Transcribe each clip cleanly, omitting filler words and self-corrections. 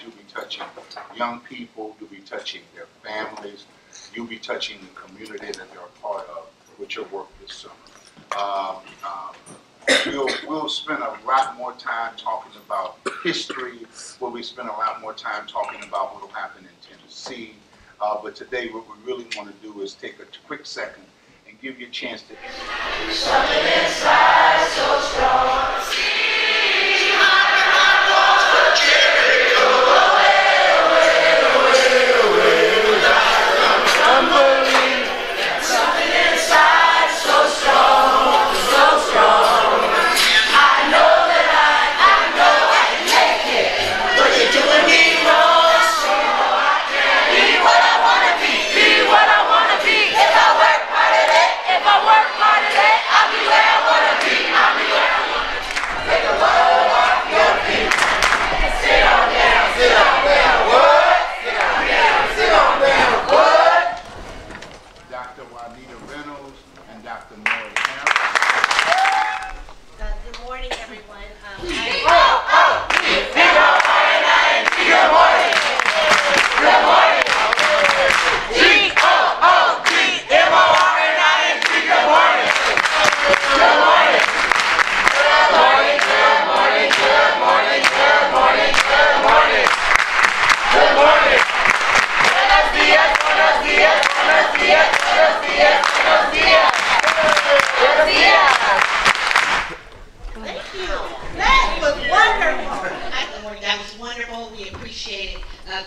you'll be touching young people, you'll be touching their families, you'll be touching the community that they're a part of with your work this summer. We'll spend a lot more time talking about history. We'll be spending a lot more time talking about what will happen in Tennessee. But today, what we really want to do is take a quick second and give you a chance to. Something inside so strong.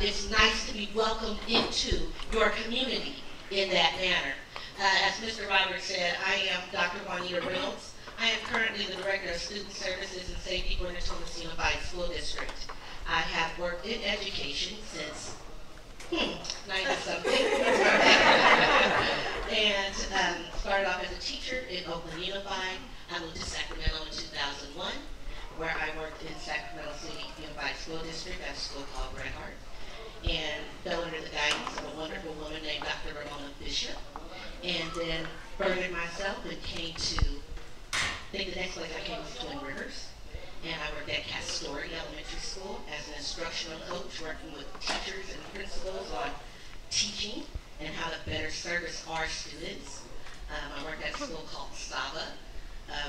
It's nice to be welcomed into your community in that manner. As Mr. Roberts said, I am Dr. Juanita Reynolds. I am currently the Director of Student Services and Safety for the Tennessee Unified School District. I have worked in education since 90-something. And started off as a teacher in Oakland Unified. I moved to Sacramento in 2001, where I worked in Sacramento City Unified School District at a school called Bret Harte, and fell under the guidance of a wonderful woman named Dr. Ramona Bishop, and then furthered myself and came to, I think the next place I came was Twin Rivers, and I worked at Castoria Elementary School as an instructional coach, working with teachers and principals on teaching and how to better service our students. I worked at a school called SAVA,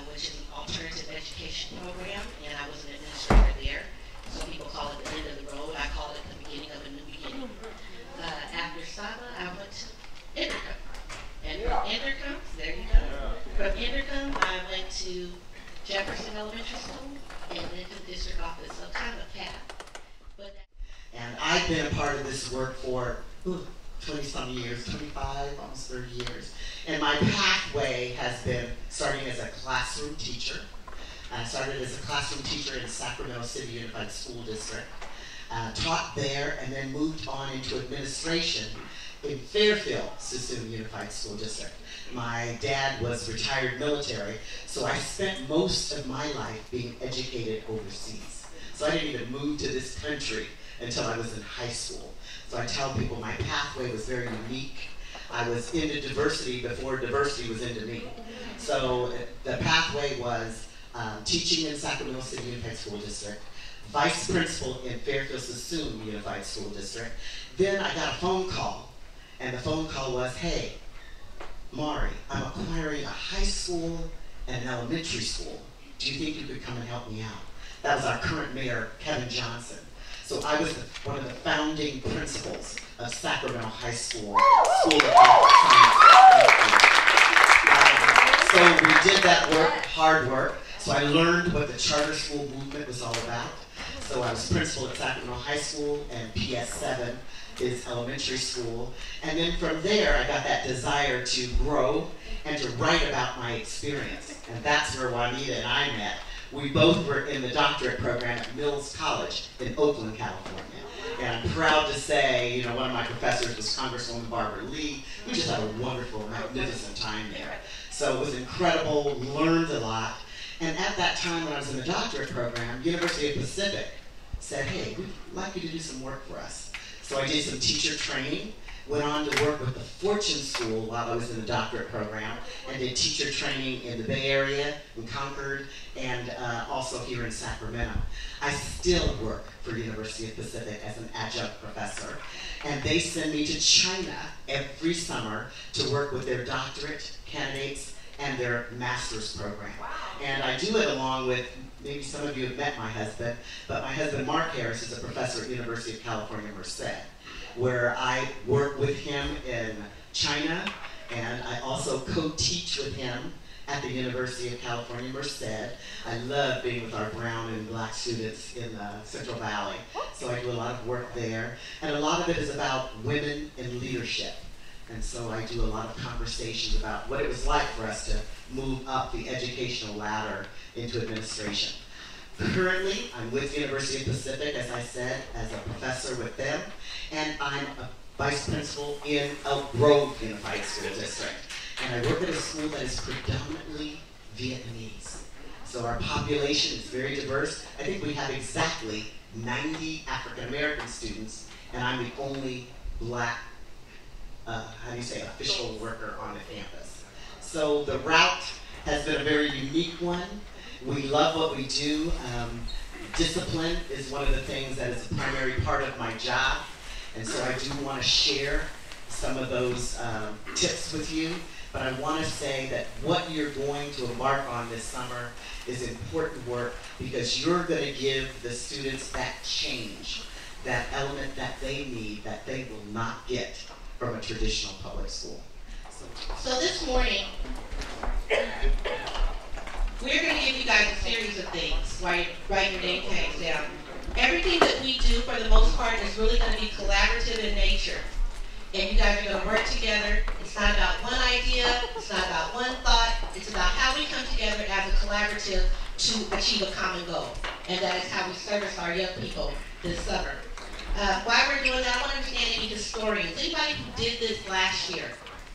which is an alternative education program, and I was an administrator there. Some people call it the end of the road. I call it the beginning of a new beginning. After SAVA, I went to Intercom. And from Intercom, there you go. From Intercom, I went to Jefferson Elementary School and then to the district office. So kind of a path. And I've been a part of this work for 20-some years, 25, almost 30 years. And my pathway has been starting as a classroom teacher. I started as a classroom teacher in Sacramento City Unified School District, taught there, and then moved on into administration in Fairfield Suisun Unified School District. My dad was retired military, so I spent most of my life being educated overseas. So I didn't even move to this country until I was in high school. So I tell people my pathway was very unique. I was into diversity before diversity was into me. So the pathway was teaching in Sacramento City Unified School District, vice principal in Fairfield Suisun Unified School District. Then I got a phone call, and the phone call was, hey, Mari, I'm acquiring a high school and an elementary school. Do you think you could come and help me out? That was our current mayor, Kevin Johnson. So I was one of the founding principals of Sacramento High School, School of Health Science. So we did that work, hard work. So I learned what the charter school movement was all about. So I was principal at Sacramento High School, and PS7 is elementary school. And then from there, I got that desire to grow and to write about my experience. And that's where Juanita and I met. We both were in the doctorate program at Mills College in Oakland, California. And I'm proud to say, you know, one of my professors was Congresswoman Barbara Lee. We just had a wonderful, magnificent time there. So it was incredible, learned a lot. And at that time when I was in the doctorate program, University of Pacific said, hey, we'd like you to do some work for us. So I did some teacher training went on to work with the Fortune School while I was in the doctorate program, and did teacher training in the Bay Area, in Concord, and also here in Sacramento. I still work for University of Pacific as an adjunct professor, and they send me to China every summer to work with their doctorate candidates and their master's program. And I do it along with, maybe some of you have met my husband, but my husband Mark Harris is a professor at University of California, Merced, where I work with him in China, and I also co-teach with him at the University of California, Merced. I love being with our brown and black students in the Central Valley, so I do a lot of work there. And a lot of it is about women in leadership. And so I do a lot of conversations about what it was like for us to move up the educational ladder into administration. Currently, I'm with University of Pacific, as I said, as a professor with them, and I'm a vice principal in Elk Grove Unified School District. And I work at a school that is predominantly Vietnamese. So our population is very diverse. I think we have exactly 90 African American students, and I'm the only black official worker on the campus. So the route has been a very unique one. We love what we do. Discipline is one of the things that is a primary part of my job. And so I do want to share some of those tips with you. But I want to say that what you're going to embark on this summer is important work, because you're going to give the students that change, that element that they need, that they will not get from a traditional public school. So this morning, we're going to give you guys a series of things while you're writing your name tags down. Everything that we do, for the most part, is really going to be collaborative in nature. And you guys are going to work together. It's not about one idea. It's not about one thought. It's about how we come together as a collaborative to achieve a common goal. And that is how we service our young people this summer. While we're doing that, I want to understand any historians. Anybody who did this last year?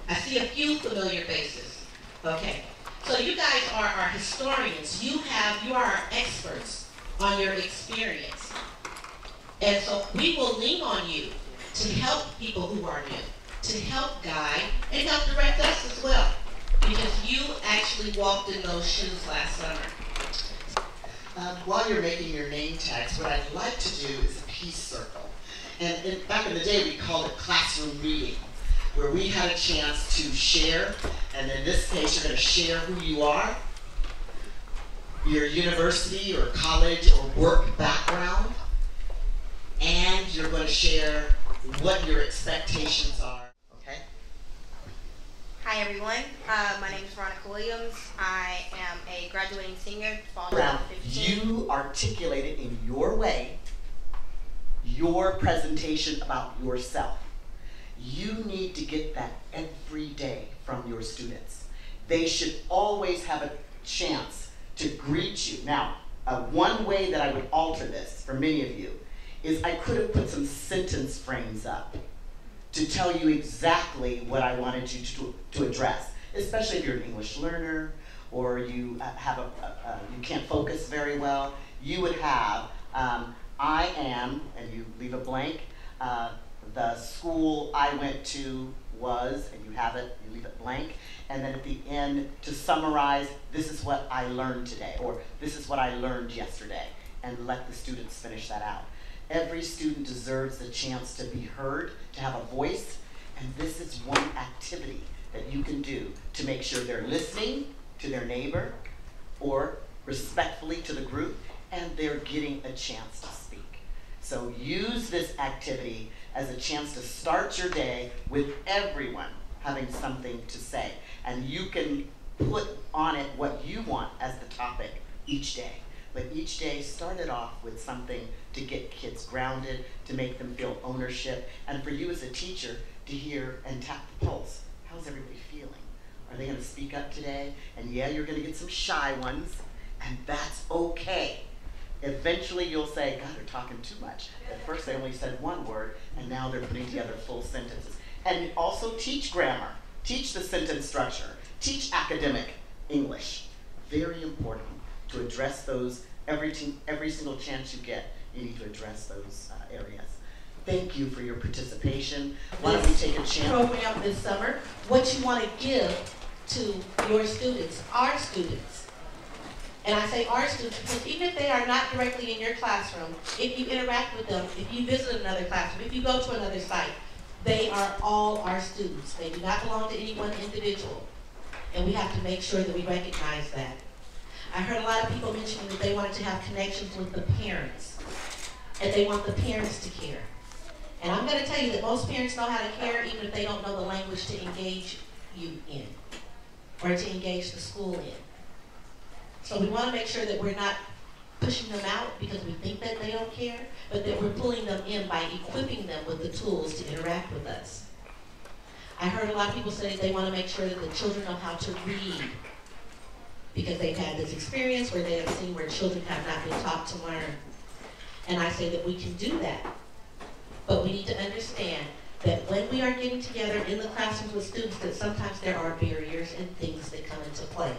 I see a few familiar faces. Okay. So you guys are our historians. You are our experts on your experience. And so we will lean on you to help people who are new, to help guide and help direct us as well, because you actually walked in those shoes last summer. While you're making your name tags, what I'd like to do is a peace circle. And back in the day, we called it classroom meeting, where we had a chance to share, and in this case, you're going to share who you are, your university or college or work background, and you're going to share what your expectations are. Okay? Hi everyone, my name is Veronica Williams. I am a graduating senior, fall 2015. You articulated in your way your presentation about yourself. You need to get that every day from your students. They should always have a chance to greet you. Now, one way that I would alter this for many of you is I could have put some sentence frames up to tell you exactly what I wanted you to address, especially if you're an English learner or you have you can't focus very well. You would have, I am, and you leave a blank, the school I went to was, and you have it, you leave it blank, and then at the end, to summarize, this is what I learned today, or this is what I learned yesterday, and let the students finish that out. Every student deserves the chance to be heard, to have a voice, and this is one activity that you can do to make sure they're listening to their neighbor or respectfully to the group, and they're getting a chance to speak. So use this activity as a chance to start your day with everyone having something to say, and you can put on it what you want as the topic each day. But each day, start it off with something to get kids grounded, to make them feel ownership, and for you as a teacher to hear and tap the pulse. How's everybody feeling? Are they going to speak up today? And yeah, you're going to get some shy ones, and that's okay. Eventually, you'll say, God, they're talking too much. At first, they only said one word, and now they're putting together full sentences. And also teach grammar. Teach the sentence structure. Teach academic English. Very important to address those every single chance you get. You need to address those areas. thank you for your participation. Why don't we take a chance? Program this summer, what you want to give to your students, our students. And I say our students because even if they are not directly in your classroom, if you interact with them, if you visit another classroom, if you go to another site, they are all our students. They do not belong to any one individual. And we have to make sure that we recognize that. I heard a lot of people mentioning that they wanted to have connections with the parents. And they want the parents to care. And I'm going to tell you that most parents know how to care even if they don't know the language to engage you in. Or to engage the school in. So we want to make sure that we're not pushing them out because we think that they don't care, but that we're pulling them in by equipping them with the tools to interact with us. I heard a lot of people say they want to make sure that the children know how to read because they've had this experience where they have seen where children have not been taught to learn. And I say that we can do that, but we need to understand that when we are getting together in the classrooms with students, that sometimes there are barriers and things that come into play.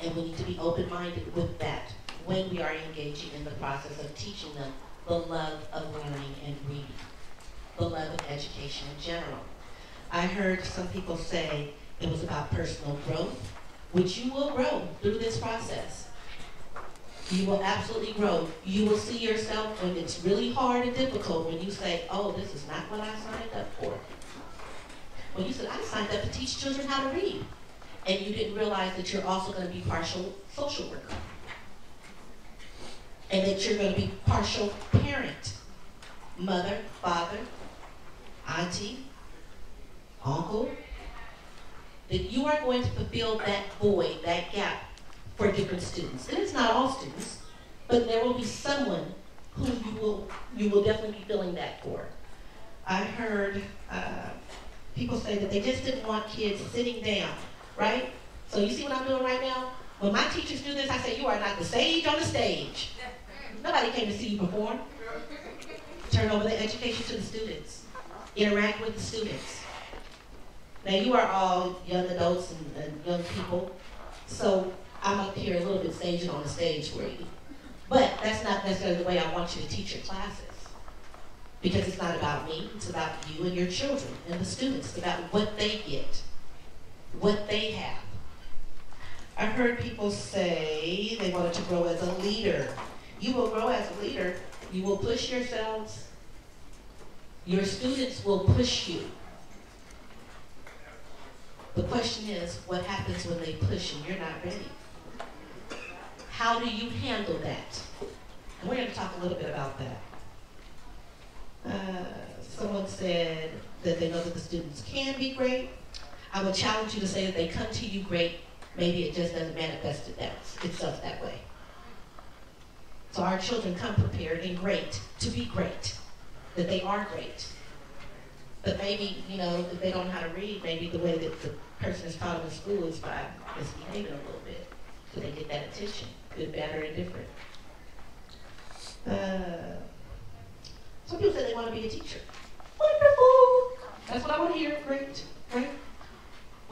And we need to be open-minded with that when we are engaging in the process of teaching them the love of learning and reading, the love of education in general. I heard some people say it was about personal growth, which you will grow through this process. You will absolutely grow. You will see yourself when it's really hard and difficult when you say, oh, this is not what I signed up for. When you said, I signed up to teach children how to read. And you didn't realize that you're also going to be partial social worker. And that you're going to be partial parent. Mother, father, auntie, uncle. That you are going to fulfill that void, that gap for different students. And it's not all students, but there will be someone who you will definitely be filling that for. I heard people say that they just didn't want kids sitting down. Right? So you see what I'm doing right now? When my teachers do this, I say, you are not the sage on the stage. Nobody came to see you perform. Turn over the education to the students. Interact with the students. Now you are all young adults and young people, so I'm up here a little bit staging on the stage for you. But that's not necessarily the way I want you to teach your classes. Because it's not about me, it's about you and your children and the students. It's about what they get. What they have. I heard people say they wanted to grow as a leader. You will grow as a leader. You will push yourselves. Your students will push you. The question is, what happens when they push and you're not ready? How do you handle that? And we're going to talk a little bit about that. Someone said that they know that the students can be great. I would challenge you to say that they come to you great, maybe it just doesn't manifest itself that way. So our children come prepared and great to be great, that they are great. But maybe, if they don't know how to read, maybe the way that the person is taught in school is by misbehaving a little bit, so they get that attention, good, bad, or indifferent. Some people say they want to be a teacher. Wonderful! That's what I want to hear, great, right?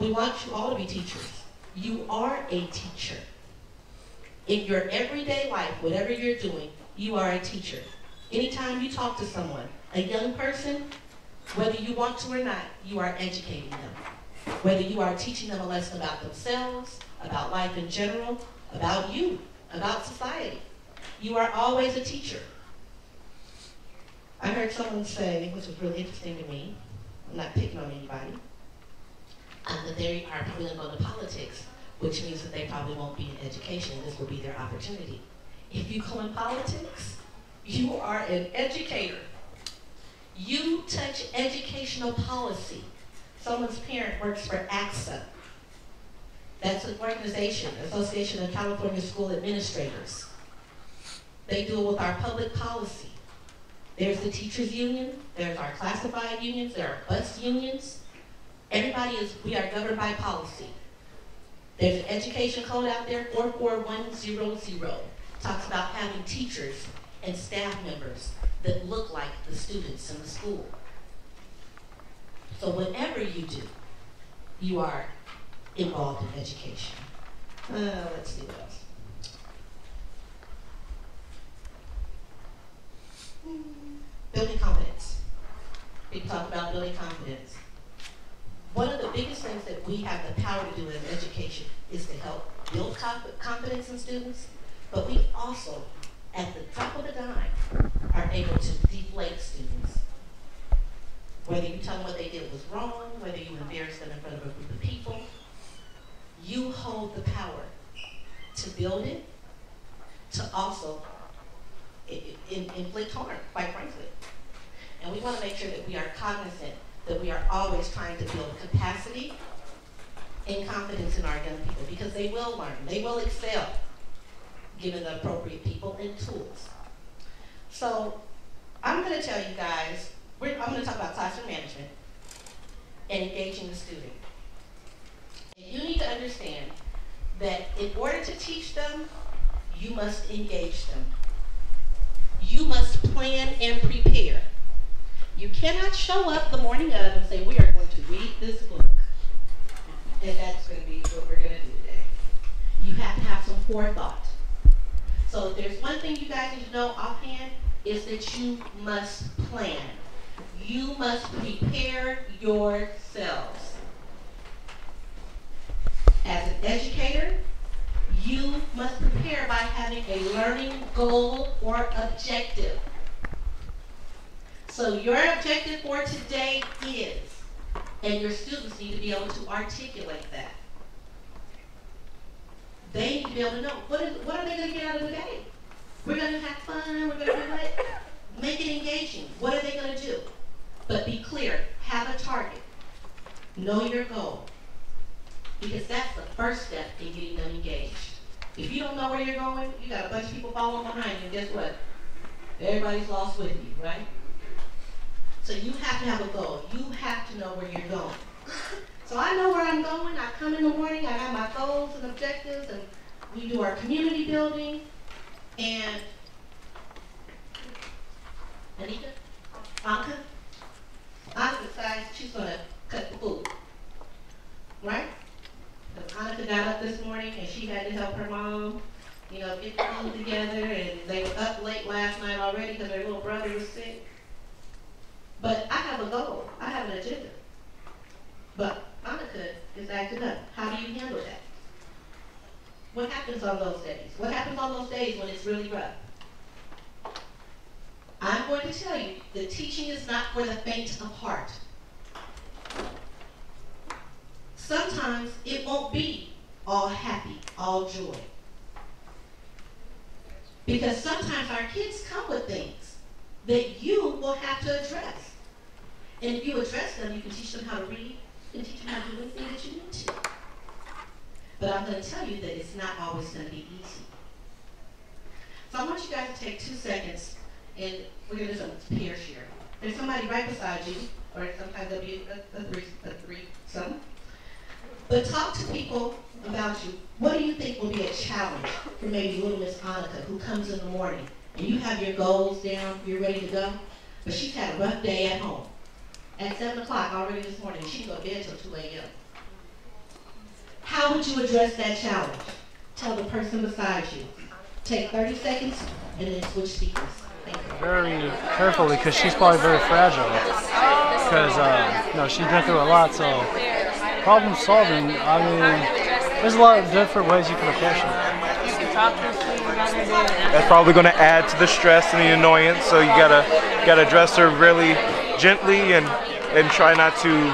We want you all to be teachers. You are a teacher. In your everyday life, whatever you're doing, you are a teacher. Anytime you talk to someone, a young person, whether you want to or not, you are educating them. Whether you are teaching them a lesson about themselves, about life in general, about you, about society. You are always a teacher. I heard someone say, which was really interesting to me, I'm not picking on anybody, that they are probably going to go to politics, which means that they probably won't be in education. This will be their opportunity. If you go in politics, you are an educator. You touch educational policy. Someone's parent works for AXA. That's an organization, Association of California School Administrators. They deal with our public policy. There's the teachers union, there's our classified unions, there are bus unions. We are governed by policy. There's an education code out there, 44100. Talks about having teachers and staff members that look like the students in the school. So whatever you do, you are involved in education. Let's see what else. Building confidence. People talk about building confidence. One of the biggest things that we have the power to do in education is to help build confidence in students, but we also, at the drop of a dime, are able to deflate students. Whether you tell them what they did was wrong, whether you embarrass them in front of a group of people, you hold the power to build it, to also inflict harm, quite frankly. And we want to make sure that we are cognizant that we are always trying to build capacity and confidence in our young people, because they will learn, they will excel, given the appropriate people and tools. So I'm going to tell you guys, I'm going to talk about classroom management and engaging the student. And you need to understand that in order to teach them, you must engage them. You must plan and prepare. You cannot show up the morning of and say, we are going to read this book. And that's going to be what we're going to do today. You have to have some forethought. So if there's one thing you guys need to know offhand, is that you must plan. You must prepare yourselves. As an educator, you must prepare by having a learning goal or objective. So your objective for today is, and your students need to be able to articulate that. They need to be able to know, what are they going to get out of the day? We're going to have fun, we're going to do what? Make it engaging. What are they going to do? But be clear, have a target. Know your goal. Because that's the first step in getting them engaged. If you don't know where you're going, you got a bunch of people following behind you, and guess what? Everybody's lost with you, right? So you have to have a goal. You have to know where you're going. So I know where I'm going. I come in the morning, I have my goals and objectives, and we do our community building. And Anika? Annika decides she's going to cut the food. Right? Because Annika got up this morning and she had to help her mom, you know, get the food together, and they were up late last night already because their little brother was sick. But I have a goal. I have an agenda. But Annika is acting up. How do you handle that? What happens on those days? What happens on those days when it's really rough? I'm going to tell you that teaching is not for the faint of heart. Sometimes it won't be all happy, all joy. Because sometimes our kids come with things that you will have to address. And if you address them, you can teach them how to read, you can teach them how to do anything that you need to. But I'm going to tell you that it's not always going to be easy. So I want you guys to take 2 seconds, and we're going to do some peer share. There's somebody right beside you, or sometimes there'll be a threesome. But talk to people about you. What do you think will be a challenge for maybe little Miss Annika, who comes in the morning and you have your goals down, you're ready to go, but she's had a rough day at home. At 7 o'clock already this morning, she can go to bed till 2 a.m. How would you address that challenge? Tell the person beside you. Take 30 seconds and then switch speakers. Thank you. Very carefully, because she's probably very fragile. Because you know, she's been through a lot, so problem solving, I mean, there's a lot of different ways you can approach it. You can talk to her. That's probably going to add to the stress and the annoyance, so you gotta address her really gently and try not to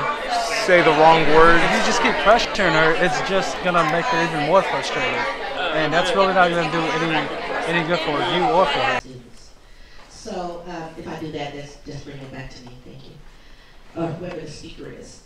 say the wrong words. If you just keep pressuring her, it's just gonna make her even more frustrated, and that's really not gonna do any good for you or for her. So if I do that, just bring it back to me. Thank you. Or whoever the speaker is.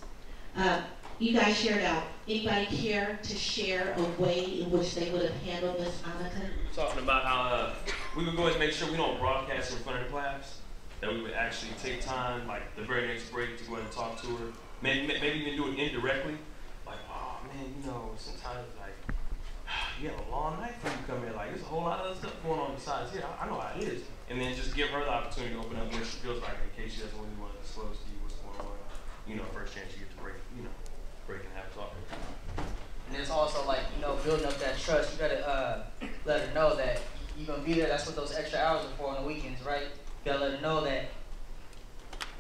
You guys shared out. Anybody care to share a way in which they would have handled Miss Annika? Talking about how we would go and make sure we don't broadcast in front of the class. That we would actually take time, like the very next break, to go ahead and talk to her. Maybe even do it indirectly. Like, oh man, you know, sometimes like you have a long night when you come in. Like, there's a whole lot of other stuff going on besides here. I know how it is. And then just give her the opportunity to open up what she feels like, in case she doesn't really want to disclose to you what's going on. You know, first chance you get to break, break and have a talk. And it's also like, building up that trust. You gotta let her know that you're gonna be there. That's what those extra hours are for on the weekends, right? You gotta let her know that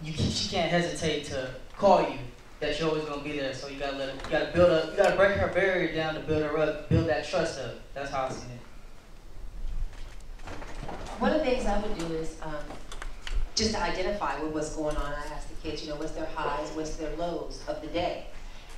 she can't hesitate to call you. That you're always gonna be there. So you gotta build up. You gotta break her barrier down to build her up, build that trust up. That's how I see it. One of the things I would do is just to identify what's going on. I ask the kids, you know, what's their highs, what's their lows of the day.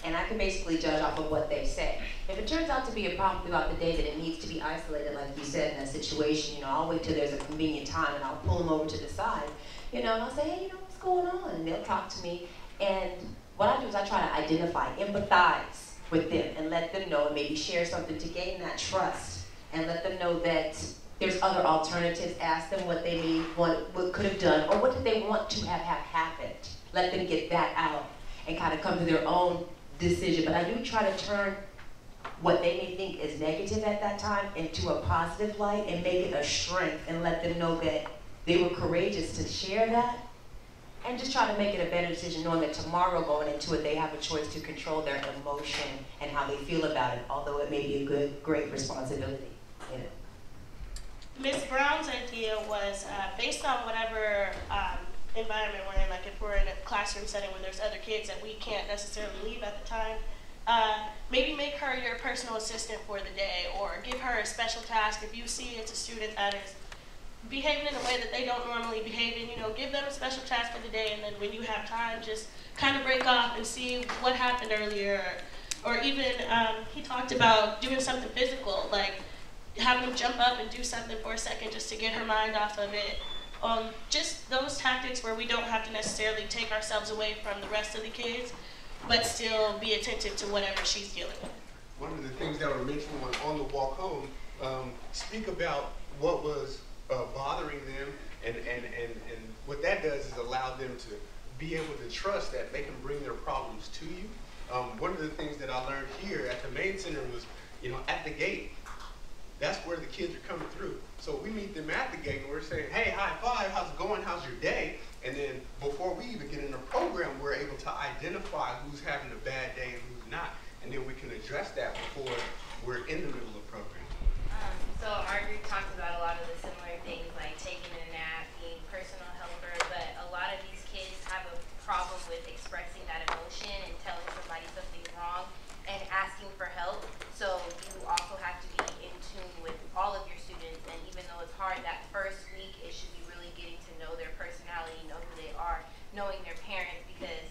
And I can basically judge off of what they say. If it turns out to be a problem throughout the day that it needs to be isolated, like you said, in that situation, you know, I'll wait till there's a convenient time and I'll pull them over to the side, you know, and I'll say, hey, you know, what's going on? And they'll talk to me. And what I do is I try to identify, empathize with them and let them know and maybe share something to gain that trust and let them know that there's other alternatives. Ask them what they need, what could have done, or what did they want to have happened. Let them get that out and kind of come to their own decision. But I do try to turn what they may think is negative at that time into a positive light and make it a strength and let them know that they were courageous to share that and just try to make it a better decision knowing that tomorrow going into it they have a choice to control their emotion and how they feel about it, although it may be a great responsibility. You know. Ms. Brown's idea was based on whatever environment we're in, like if we're in a classroom setting where there's other kids that we can't necessarily leave at the time, maybe make her your personal assistant for the day or give her a special task. If you see it's a student that is behaving in a way that they don't normally behave in, you know, give them a special task for the day, and then when you have time, just kind of break off and see what happened earlier. Or even, he talked about doing something physical, like having them jump up and do something for a second just to get her mind off of it. Just those tactics where we don't have to necessarily take ourselves away from the rest of the kids, but still be attentive to whatever she's dealing with. One of the things that were mentioned on the walk home, speak about what was bothering them, and what that does is allow them to be able to trust that they can bring their problems to you. One of the things that I learned here at the main center was, you know, at the gate, that's where the kids are coming through. So we meet them at the gate and we're saying, hey, high five, how's it going, how's your day? And then before we even get in the program, we're able to identify who's having a bad day and who's not. And then we can address that before we're in the middle of the program. So our group talks about a lot of the similar things like taking a nap, being personal helper, but a lot of these kids have a problem with expressing that emotion and telling somebody something's wrong and asking for help. So you also have to be in tune with all of your students, and even though it's hard that first week, it should be really getting to know their personality, know who they are, knowing their parents, because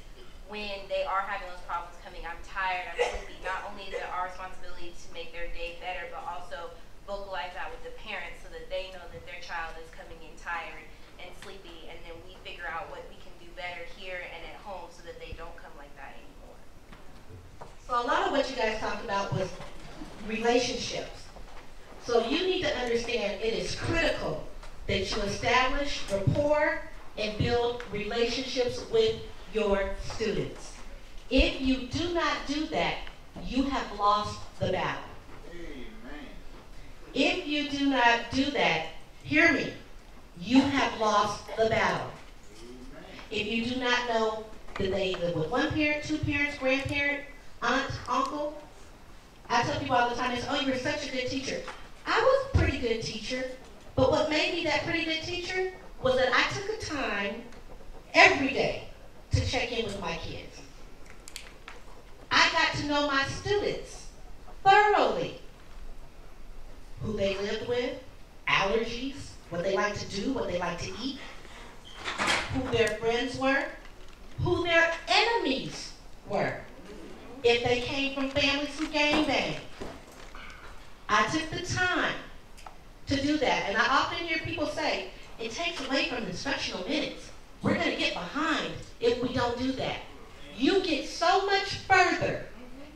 when they are having those problems coming, I'm tired, I'm sleepy, not only is it our responsibility to make their day better, but also vocalize that with the parents so that they know that their child is coming in tired and sleepy, and then we figure out what we can do better here and at home so that they don't come like that anymore. So a lot of what you guys talked about was relationships. So you need to understand it is critical that you establish rapport and build relationships with your students. If you do not do that, you have lost the battle. Amen. If you do not do that, hear me, you have lost the battle. Amen. If you do not know that they live with one parent, two parents, grandparent, aunt, uncle, I tell people all the time, they say, oh, you're such a good teacher. I was a pretty good teacher, but what made me that pretty good teacher was that I took a time every day to check in with my kids. I got to know my students thoroughly. Who they lived with, allergies, what they like to do, what they like to eat, who their friends were, who their enemies were. If they came from families who gangbang. I took the time to do that. And I often hear people say, it takes away from the instructional minutes. We're going to get behind if we don't do that. You get so much further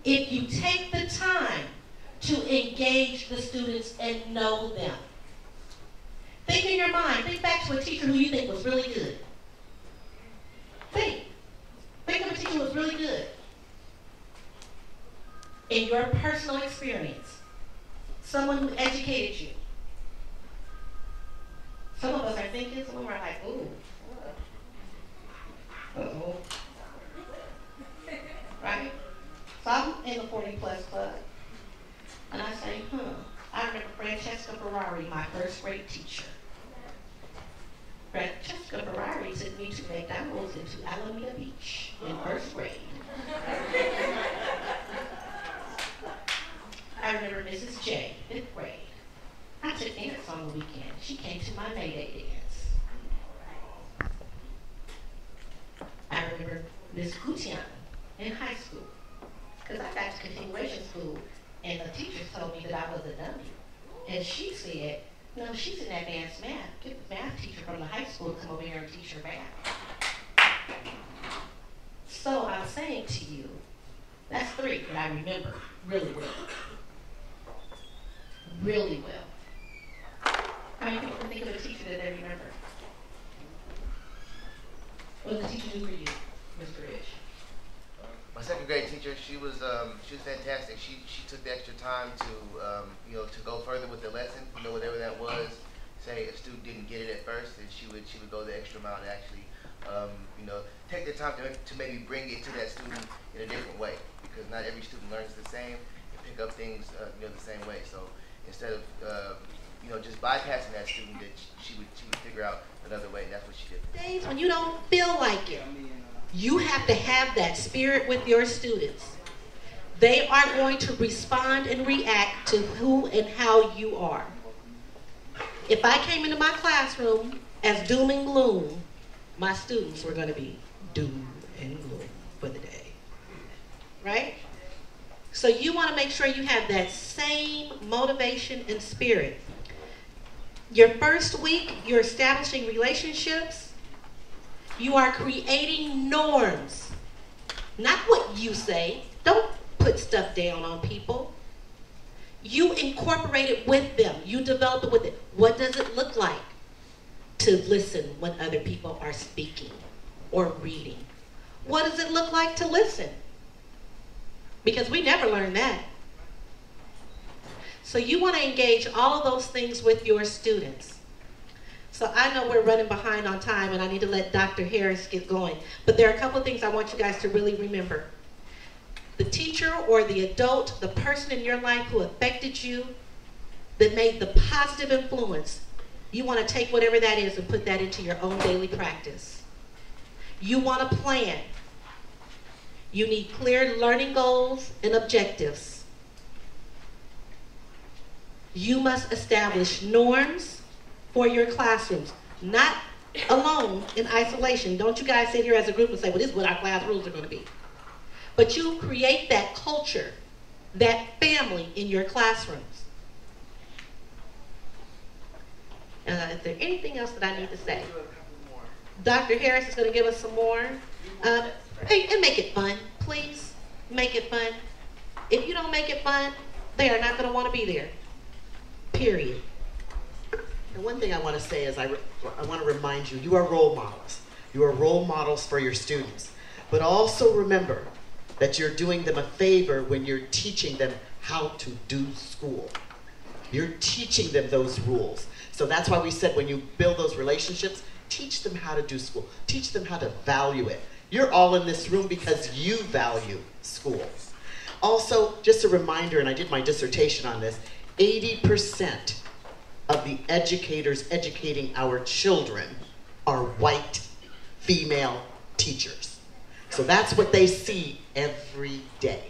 if you take the time to engage the students and know them. Think in your mind, think back to a teacher who you think was really good. Think of a teacher who was really good. In your personal experience, someone who educated you. Some of us are thinking, some of us are like, ooh, uh-oh. Right? So I'm in the 40+ club, and I say, I remember Francesca Ferrari, my first grade teacher. Francesca Ferrari did me to McDonald's and to Alameda Beach in first grade. I remember Mrs. J, 5th grade. I took dance on the weekend. She came to my May Day dance. I remember Miss Gutiana in high school. Because I got to continuation school and the teachers told me that I was a dummy. And she said, no, she's in advanced math. Get the math teacher from the high school to come over here and teach her math. So I'm saying to you, that's 3 that I remember really well. Really well. How many people can think of a teacher that they remember? What did the teacher do for you, Mr. Rich? My 2nd grade teacher, she was fantastic. She took the extra time to to go further with the lesson, whatever that was. Say a student didn't get it at first, and she would go the extra mile to actually take the time to maybe bring it to that student in a different way, because not every student learns the same and pick up things the same way. So instead of just bypassing that student, that she would figure out another way, and that's what she did. Days when you don't feel like it, you have to have that spirit with your students. They are going to respond and react to who and how you are. If I came into my classroom as doom and gloom, my students were going to be doom and gloom for the day. Right? So you want to make sure you have that same motivation and spirit. Your first week, you're establishing relationships. You are creating norms. Not what you say. Don't put stuff down on people. You incorporate it with them. You develop it with it. What does it look like to listen when other people are speaking or reading? What does it look like to listen? Because we never learn that. So you want to engage all of those things with your students. So I know we're running behind on time and I need to let Dr. Harris get going. But there are a couple of things I want you guys to really remember. The teacher or the adult, the person in your life who affected you, that made the positive influence, you want to take whatever that is and put that into your own daily practice. You want to plan. You need clear learning goals and objectives. You must establish norms for your classrooms, not alone in isolation. Don't you guys sit here as a group and say, well, this is what our class rules are going to be. But you create that culture, that family in your classrooms. Is there anything else that I need to say? Dr. Harris is going to give us some more. And make it fun, please. Make it fun. If you don't make it fun, they are not going to want to be there. Period. And one thing I want to say is I want to remind you, you are role models. You are role models for your students. But also remember that you're doing them a favor when you're teaching them how to do school. You're teaching them those rules. So that's why we said when you build those relationships, teach them how to do school. Teach them how to value it. You're all in this room because you value school. Also, just a reminder, and I did my dissertation on this, 80% of the educators educating our children are white female teachers. So that's what they see every day.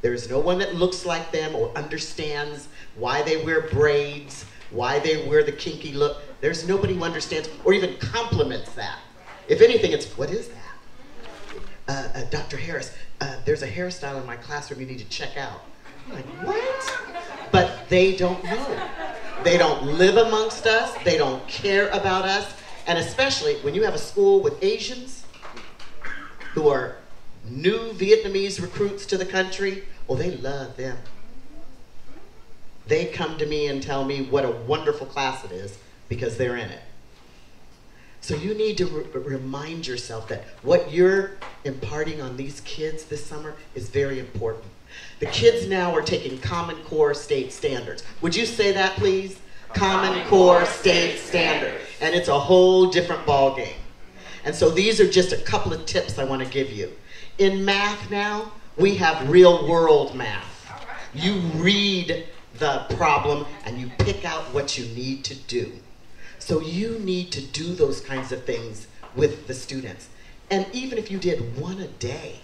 There's no one that looks like them or understands why they wear braids, why they wear the kinky look. There's nobody who understands or even compliments that. If anything, it's, what is that? Dr. Harris, there's a hairstyle in my classroom you need to check out. I'm like, what? But they don't know. They don't live amongst us. They don't care about us. And especially when you have a school with Asians who are new Vietnamese recruits to the country, well, they love them. They come to me and tell me what a wonderful class it is because they're in it. So you need to remind yourself that what you're imparting on these kids this summer is very important. The kids now are taking Common Core State Standards. Would you say that, please? Common Core State Standard. And it's a whole different ballgame. And so these are just a couple of tips I want to give you. In math now, we have real-world math. You read the problem and you pick out what you need to do. So you need to do those kinds of things with the students. And even if you did one a day,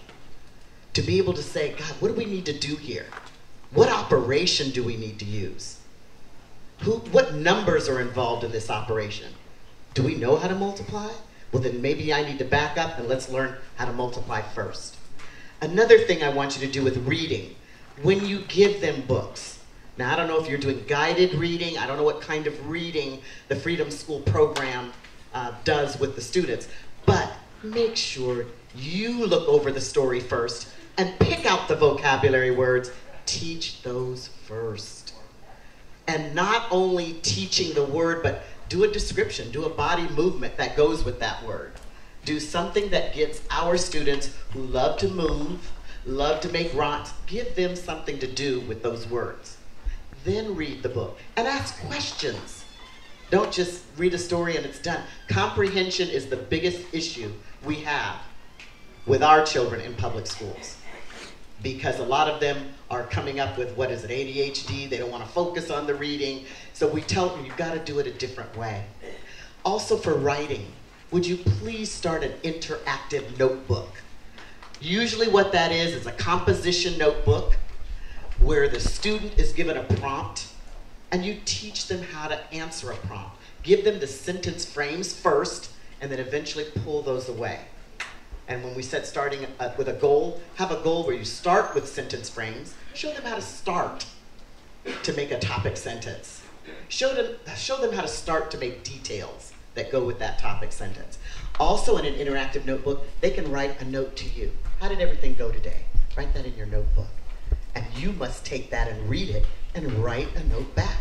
to be able to say, God, what do we need to do here? What operation do we need to use? What numbers are involved in this operation? Do we know how to multiply? Well, then maybe I need to back up and let's learn how to multiply first. Another thing I want you to do with reading, when you give them books. Now, I don't know if you're doing guided reading. I don't know what kind of reading the Freedom School program does with the students. But make sure you look over the story first and pick out the vocabulary words. Teach those first. And not only teaching the word, but do a description, do a body movement that goes with that word. Do something that gets our students who love to move, love to make rhymes, give them something to do with those words. Then read the book and ask questions. Don't just read a story and it's done. Comprehension is the biggest issue we have with our children in public schools, because a lot of them are coming up with, what is it, ADHD, they don't want to focus on the reading, so we tell them you've got to do it a different way. Also for writing, would you please start an interactive notebook? Usually what that is a composition notebook where the student is given a prompt and you teach them how to answer a prompt. Give them the sentence frames first and then eventually pull those away. And when we said starting with a goal, have a goal where you start with sentence frames, show them how to start to make a topic sentence. Show them how to start to make details that go with that topic sentence. Also in an interactive notebook, they can write a note to you. How did everything go today? Write that in your notebook. And you must take that and read it and write a note back.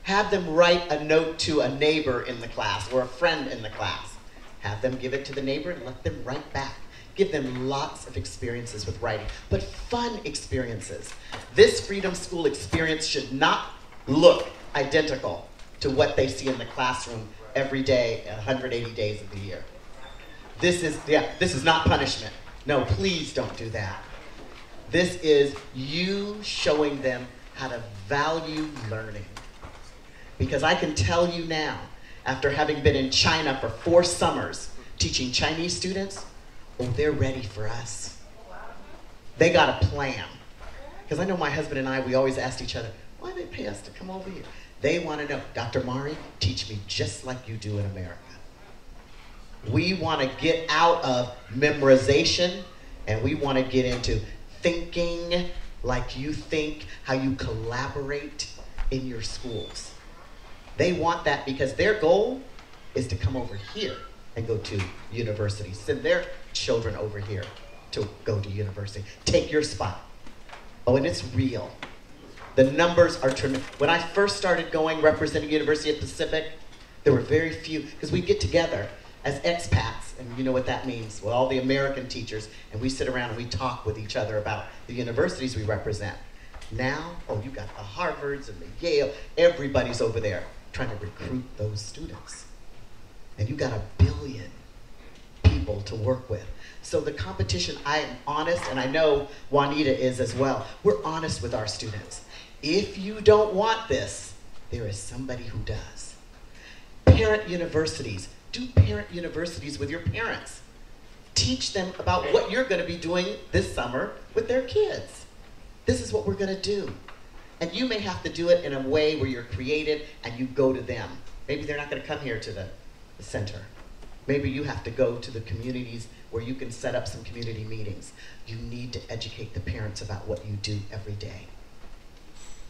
Have them write a note to a neighbor in the class or a friend in the class. Have them give it to the neighbor and let them write back. Give them lots of experiences with writing, but fun experiences. This Freedom School experience should not look identical to what they see in the classroom every day, 180 days of the year. This is not punishment. No, please don't do that. This is you showing them how to value learning. Because I can tell you now, after having been in China for 4 summers teaching Chinese students, oh, they're ready for us. They got a plan. Because I know my husband and I, we always asked each other, why do they pay us to come over here? They want to know, Dr. Mari, teach me just like you do in America. We want to get out of memorization and we want to get into thinking like you think, how you collaborate in your schools. They want that because their goal is to come over here and go to university. Send their children over here to go to university. Take your spot. Oh, and it's real. The numbers are tremendous. When I first started going representing University of Pacific, there were very few, because we get together as expats, and you know what that means. Well, all the American teachers, and we sit around and we talk with each other about the universities we represent. Now, oh, you got the Harvards and the Yale, everybody's over there trying to recruit those students. And you got 1 billion people to work with. So the competition, I am honest, and I know Juanita is as well. We're honest with our students. If you don't want this, there is somebody who does. Parent universities. Do parent universities with your parents. Teach them about what you're going to be doing this summer with their kids. This is what we're going to do. And you may have to do it in a way where you're creative and you go to them. Maybe they're not going to come here to the center. Maybe you have to go to the communities where you can set up some community meetings. You need to educate the parents about what you do every day.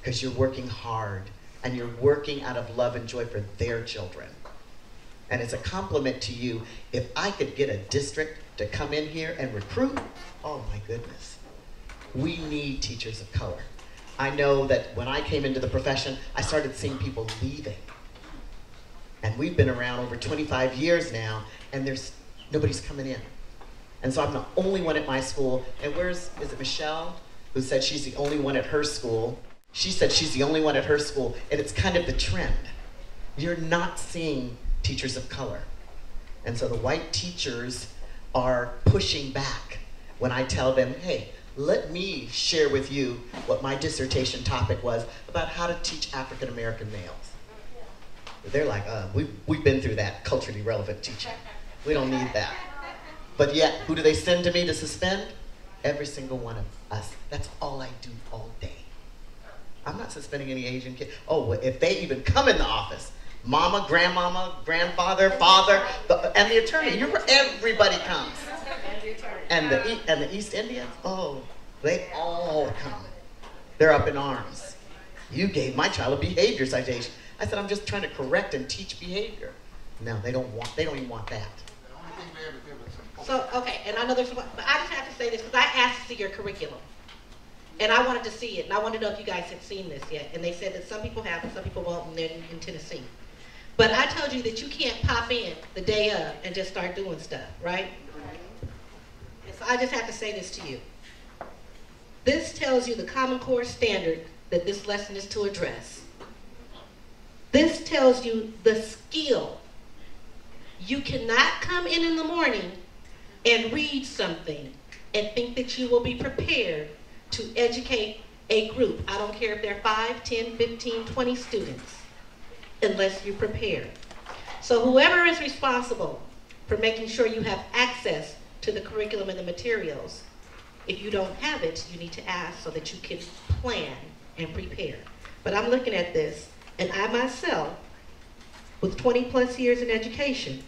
Because you're working hard and you're working out of love and joy for their children. And it's a compliment to you. If I could get a district to come in here and recruit, oh my goodness. We need teachers of color. I know that when I came into the profession, I started seeing people leaving. And we've been around over 25 years now, and nobody's coming in. And so I'm the only one at my school. And is it Michelle, who said she's the only one at her school? She said she's the only one at her school, and it's kind of the trend. You're not seeing teachers of color. And so the white teachers are pushing back when I tell them, hey, let me share with you what my dissertation topic was about how to teach African American males. They're like, we've been through that culturally relevant teaching. We don't need that. But yet, who do they send to me to suspend? Every single one of us. That's all I do all day. I'm not suspending any Asian kid. Oh, well, if they even come in the office, mama, grandmama, grandfather, father, and the attorney, everybody comes. And the East Indians, oh, they all come. They're up in arms. You gave my child a behavior citation. I said, I'm just trying to correct and teach behavior. No, they don't even want that. So, okay, and I know there's, but I just have to say this because I asked to see your curriculum. And I wanted to see it, and I wanted to know if you guys had seen this yet. And they said that some people have and some people won't, and they're in Tennessee. But I told you that you can't pop in the day of and just start doing stuff, right? And so I just have to say this to you. This tells you the Common Core standard that this lesson is to address. This tells you the skill. You cannot come in the morning and read something and think that you will be prepared to educate a group. I don't care if they're 5, 10, 15, 20 students, unless you're prepared. So whoever is responsible for making sure you have access to the curriculum and the materials, if you don't have it, you need to ask so that you can plan and prepare. But I'm looking at this, and I myself, with 20 plus years in education,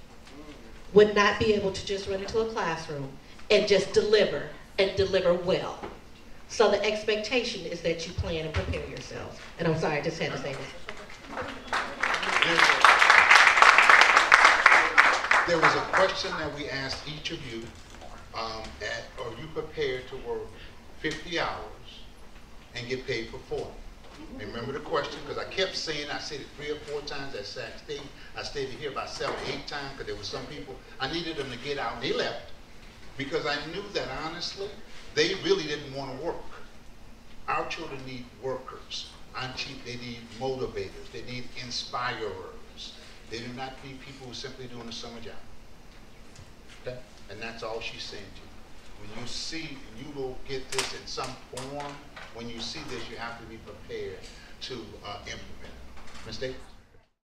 would not be able to just run into a classroom and just deliver and deliver well. So the expectation is that you plan and prepare yourselves. And I'm sorry, I just had to say this. There was a question that we asked each of you, are you prepared to work 50 hours and get paid for 40? Remember the question, because I kept saying, I said it 3 or 4 times at Sac State. I stayed here about 7 or 8 times because there were some people, I needed them to get out, and they left because I knew that honestly, they really didn't want to work. Our children need workers. They need motivators. They need inspirers. They do not need people who are simply doing a summer job. Okay? And that's all she's saying to you. When you see, you will get this in some form. When you see this, you have to be prepared to implement it. Ms. Davis?